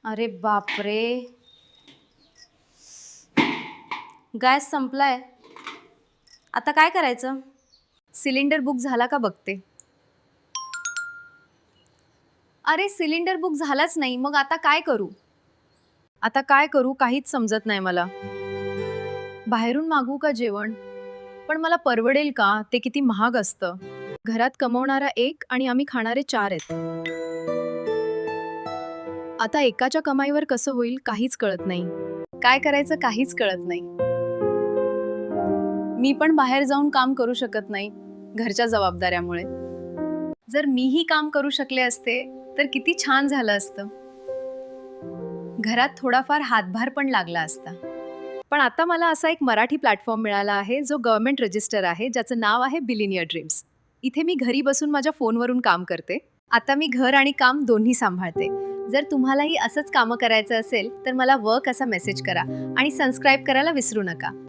अरे बापरे, गॅस संपलाय. आता काय करायचं? सिलेंडर बुक झाला का बघते. अरे सिलेंडर बुक झालाच नाही, मग आता काय करू? काहीच समजत नाही मला. बाहेरून मागवू का जेवण? पण मला परवडेल का? ते किती महाग असतं. घरात कमवणारा एक आणि आम्ही खाणारे 4 आहेत. आता एकाच्या कमाईवर कसं होईल काहीच कळत नाही. काय करायचं काहीच कळत नाही. मी पण बाहेर जाऊन काम करू शकत नाही घरच्या जबाबदाऱ्यामुळे. जर मीही काम करू शकले असते तर किती छान झालं असतं. घरात थोडाफार हातभार पण लागला असता. पण आता मला असा एक मराठी प्लॅटफॉर्म मिळाला आहे जो गव्हर्नमेंट रजिस्टर आहे, ज्याचं नाव आहे बिलिनियर ड्रीम्स. इथे मी घरी बसून माझ्या फोनवरून काम करते. आता मी घर आणि काम दोन्ही सांभाळते. जर तुम्हालाही असंच कामं करायचं असेल तर मला वर्क असा मेसेज करा आणि सबस्क्राईब करायला विसरू नका.